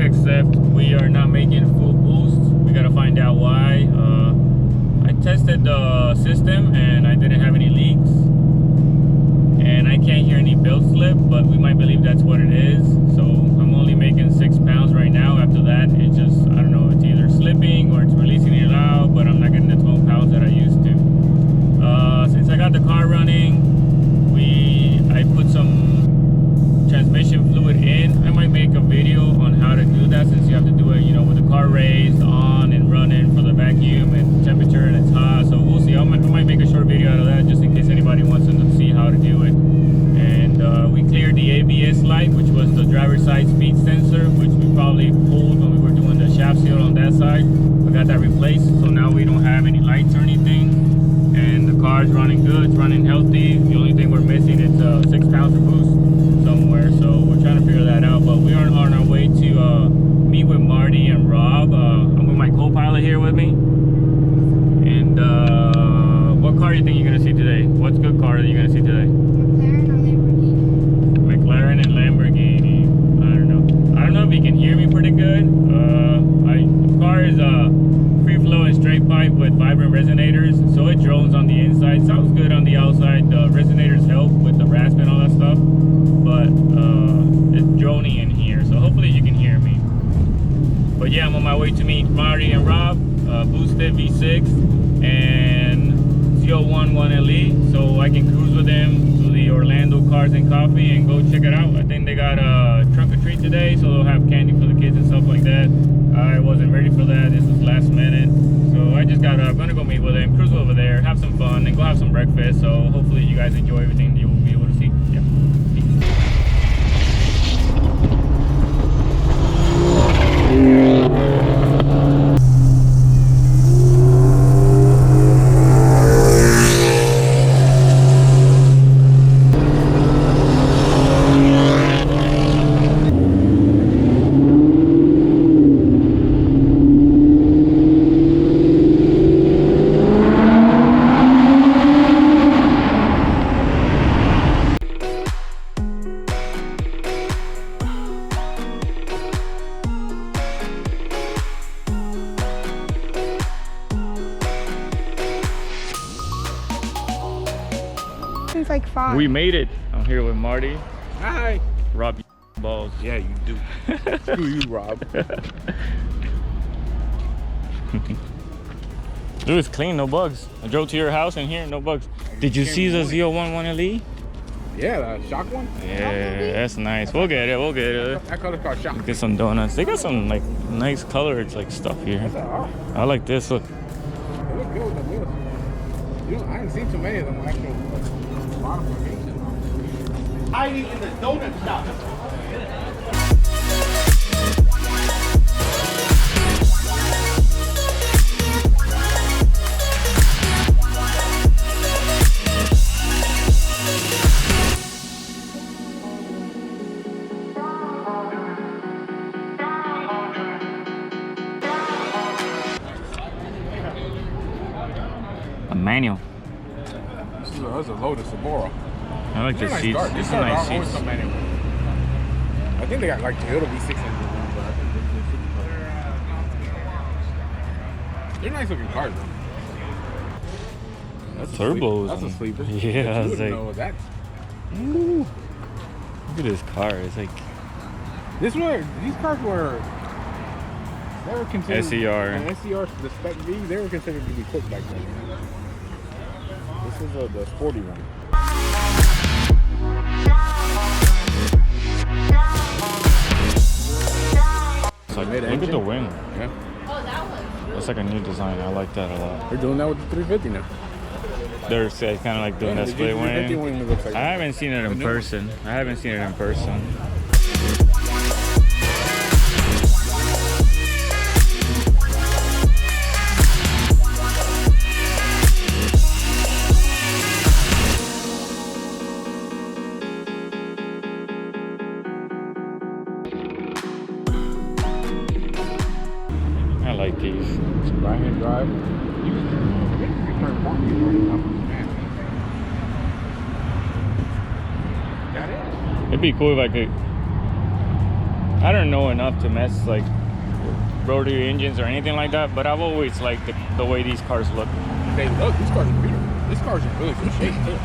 except we are not making full boost. We gotta find out why. I tested the system and I didn't have any leaks, and I can't hear any belt slip, but we might believe that's what it is. So I'm only making 6 pounds right now. After that, it just, I don't know, it's either slipping or it's releasing it out, but I'm not getting the 12 pounds that I used to. Since I got the car running, I put some transmission fluid in. I might make a video on how to do that, since you have to do it, you know, with the car raised on and running for the vacuum and temperature, and it's hot. So we'll see. I might make a short video out of that, just in case anybody wants to see how to do it. And we cleared the ABS light, which was the driver's side speed sensor, which we probably pulled when we were doing the shaft seal on that side. We got that replaced, so now we don't have any lights or anything. And the car's running good, it's running healthy. The only thing we're missing is 6 pounds of boost somewhere, so we're trying to figure that out. But we are on our way to meet with Marty and Rob. I'm with my co-pilot here with me. And what car do you think you're gonna see today? What's good car are you gonna see today? McLaren and Lamborghini. I don't know if you can hear me pretty good. The car is free flow and straight pipe with vibrant resonators, so it drones on the inside. Sounds good on the outside. The resonators help with the rasp and all that stuff, but it's droning in here, so hopefully you can hear me. But yeah, I'm on my way to meet Marty and Rob. Boosted V6 and 011 LE, so I can cruise with them to the Orlando Cars and Coffee and go check it out. I think they got a trunk or treat today, so they'll have candy for the kids and stuff like that. I wasn't ready for that. This was last minute, so I just got up. I'm gonna go meet with them, cruise over there, have some fun, and go have some breakfast. So hopefully you guys enjoy everything you will be able to see. Yeah. Like 5. We made it. I'm here with Marty. Hi. Rob, balls. Yeah, you do. Screw you, Rob. Dude, it's clean, no bugs. I drove to your house and here, no bugs. Did you see the 011 LE? Yeah, the shock one? Yeah, that's nice. We'll get it, we'll get it. That color's called shock. Get some donuts. They got some like nice colored like stuff here. I like this. Look. They look good with the wheels. I haven't seen too many of them actual modifications. Hiding in the donut shop. A manual. That's a loaded Subaru. I like the seats. These are nice seats. I think they got like Toyota V6 engines, but I think they're nice looking cars though. That's turbos. That's a sleeper. Yeah, I was like, know that. ooh, look at this car. It's like these cars were. They were considered SER. SER, the Spec V. They were considered to be quick back then. This is the sporty one. It's like, look at the wing. Yeah. Oh, that one. That's like a new design. I like that a lot. They're doing that with the 350 now. They're kind of like doing that split wing. Looks like I haven't seen it in person. I haven't seen it in person. I like these. Right-hand drive. It'd be cool if I could I don't know enough to mess like rotary engines or anything like that, but I've always liked the way these cars look. They look, these cars are beautiful. This car's in really good shape too.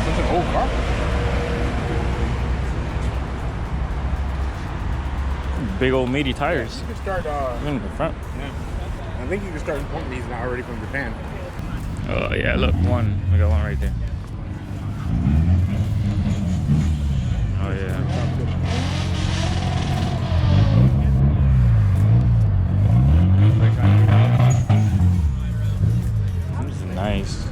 Such an old car. Big old meaty tires. You can start in the front. yeah. I think you can start importing these now already from Japan. Oh yeah, look, one. We got one right there. Oh yeah. This is nice.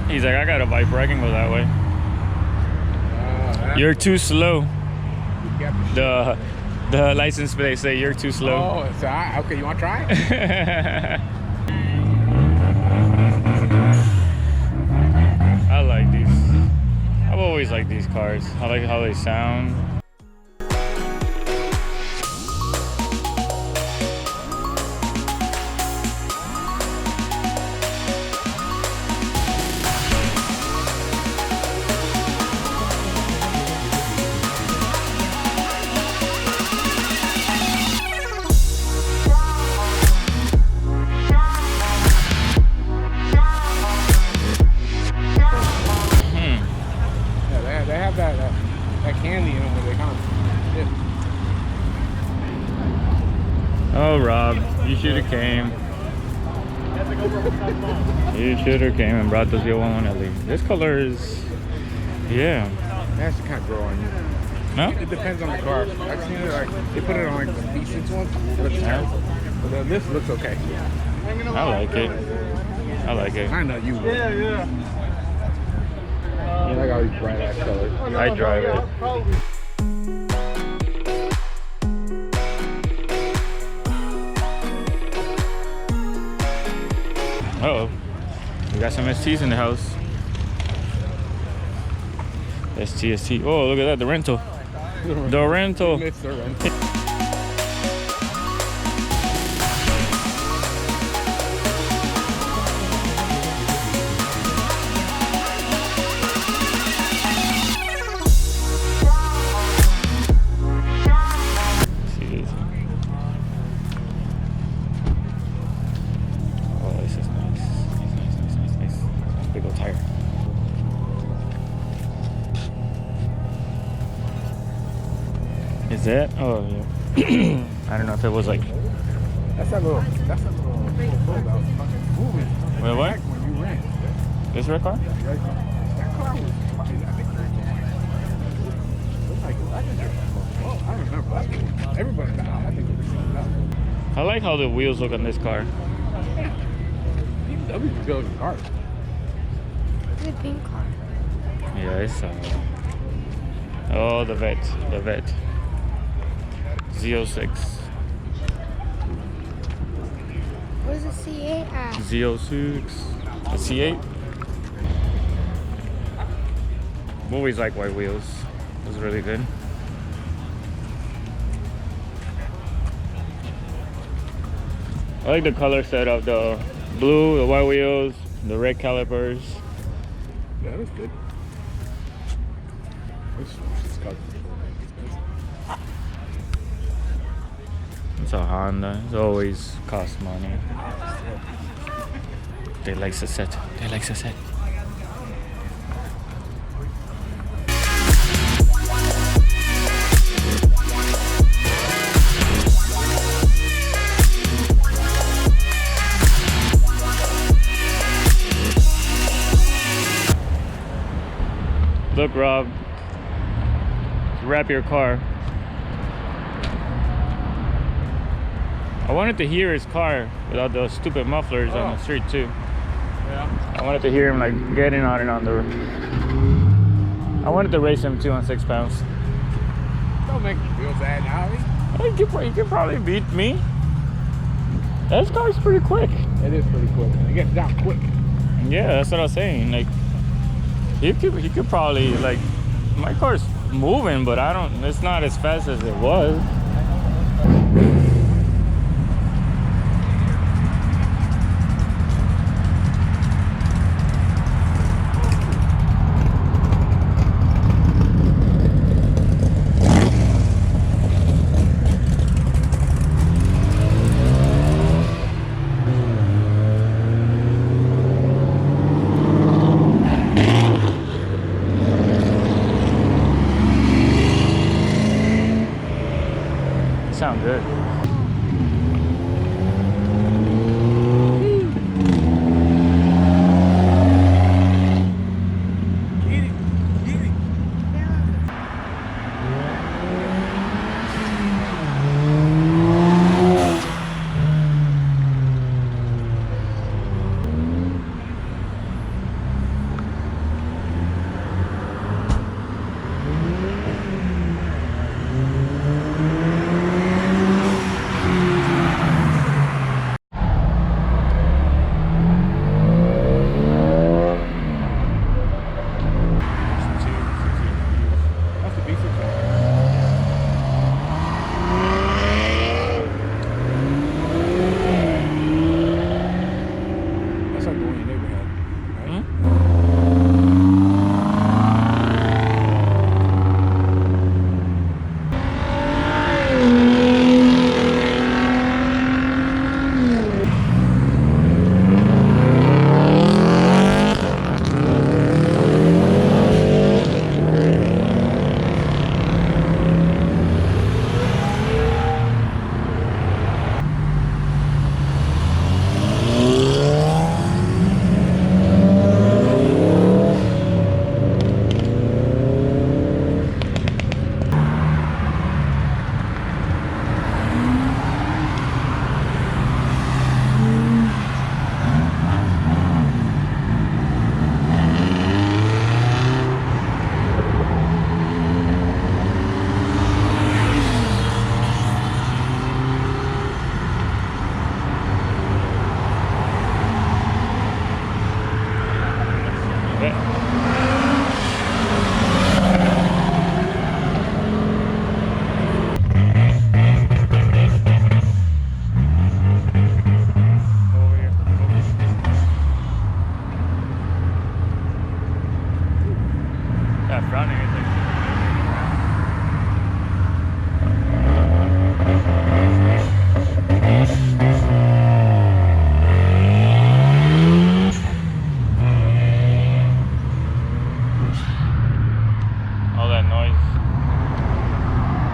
He's like, I got a Viper, I can go that way. You're too slow. The license plate say you're too slow. Oh, so okay, you want to try? I like these. I've always liked these cars. I like how they sound. They have that candy in them where they kind of Oh, Rob, you should have came. You should have came and brought the 011 LE. This color is, yeah. It has to kind of grow on you. No? It depends on the car. I've seen it like they put it on like the V6 ones. It looks terrible. But then this looks okay. I like it. I like it. I know you would. Yeah. You like all these bright ass colors. I drive it. Uh-oh. We got some STs in the house. ST. Oh, look at that, the rental. The rental. It's the rental. Is that? Oh, yeah. I don't know if it was like. That's that little boat that was fucking moving. Wait, what? When you ran. This red car? That car was fucking, I think like legendary. Well, I remember. Everybody got out. I think it was I like how the wheels look on this car. BMW building cars. It's a pink car. Yeah, it's oh, the vet. Z06. Where's the C8 at? Z06. A C8. I've always liked white wheels. It was really good. I like the color set of the blue, the white wheels, the red calipers. Yeah, that's good. It's a Honda. It always costs money. They like the set. Look, Rob. Wrap your car. I wanted to hear his car without those stupid mufflers on the street too. Yeah. I wanted to hear him like getting on and on the. I wanted to race him 2 on 6 pounds. Don't make me feel bad now. You could probably beat me. This car's pretty quick. It is pretty quick. It gets down quick. Yeah, that's what I was saying. Like, he could probably like. My car's moving, but it's not as fast as it was. Sound good. That's the V6. That's like the one your neighbor had, right?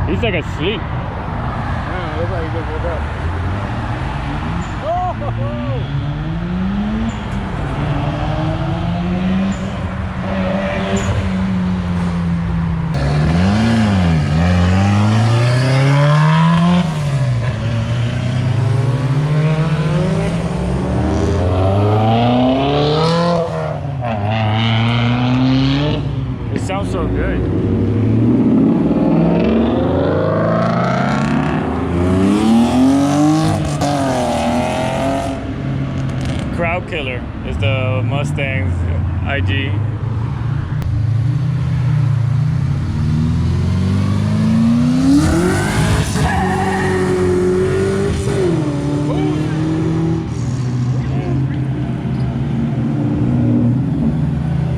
He's like asleep. Yeah, looks like he just woke up. Oh! It sounds so good. Crowd killer is the Mustang's IG.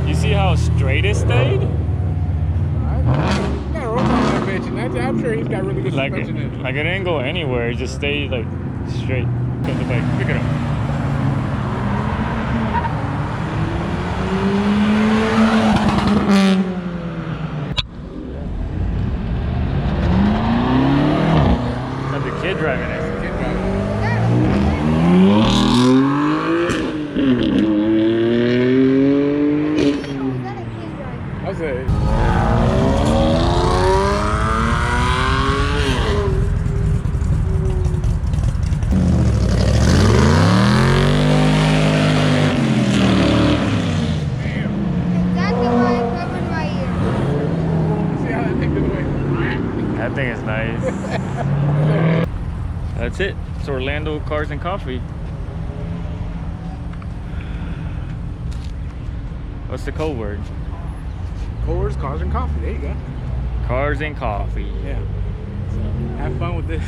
You see how straight it stayed? I'm sure he's got really good Like suspension in it. it didn't go anywhere. It just stayed like straight. Go to the bike. Pick it up. Got the kid driving it. That's it. That thing is nice. That's it. It's Orlando Cars and Coffee. What's the code word? Cars and coffee. There you go. Cars and Coffee. Yeah. Have fun with this.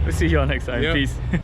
We'll see y'all next time. Yep. Peace.